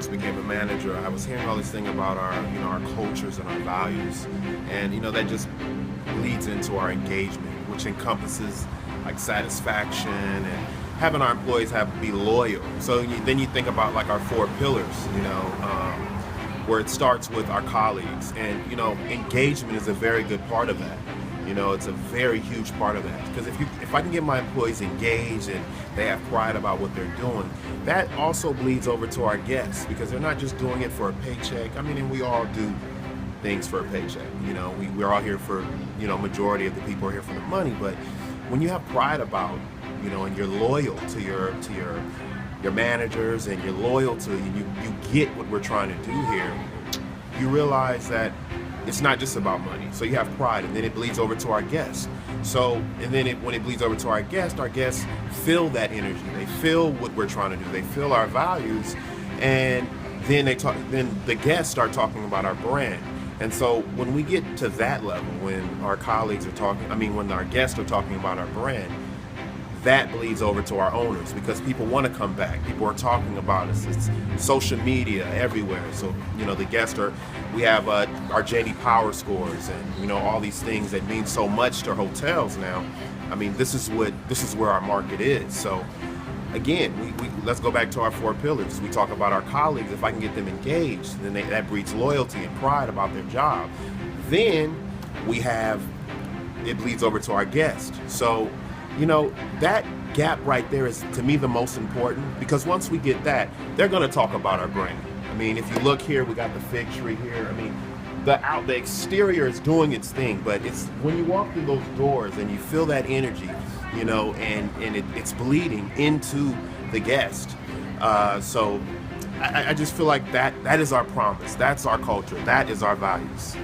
first became a manager, I was hearing all this thing about our, our cultures and our values, and that just leads into our engagement, which encompasses like satisfaction and having our employees be loyal. So then you think about like our four pillars, where it starts with our colleagues, and engagement is a very good part of that. It's a very huge part of that, because if I can get my employees engaged and they have pride about what they're doing, that also bleeds over to our guests, because they're not just doing it for a paycheck. I mean, and we all do things for a paycheck. We're all here for, majority of the people are here for the money, but when you have pride about, and you're loyal to your managers, and you're loyal to, you get what we're trying to do here, you realize that it's not just about money. So you have pride, and then it bleeds over to our guests. So, and then when it bleeds over to our guests feel that energy. They feel what we're trying to do. They feel our values, and then then the guests start talking about our brand. And so when we get to that level, when our colleagues are talking, when our guests are talking about our brand, that bleeds over to our owners, because people want to come back. People are talking about us. It's social media everywhere. So, the guests we have our JD Power scores, and, all these things that mean so much to hotels now. This is where our market is. So again, we let's go back to our four pillars. We talk about our colleagues. If I can get them engaged, then that breeds loyalty and pride about their job. Then it bleeds over to our guests. So, that gap right there is, to me, the most important, because once we get that, they're going to talk about our brand. If you look here, we got the fig tree here. The exterior is doing its thing, but it's when you walk through those doors and you feel that energy, and it's bleeding into the guest. So I just feel like that is our promise. That's our culture. That is our values.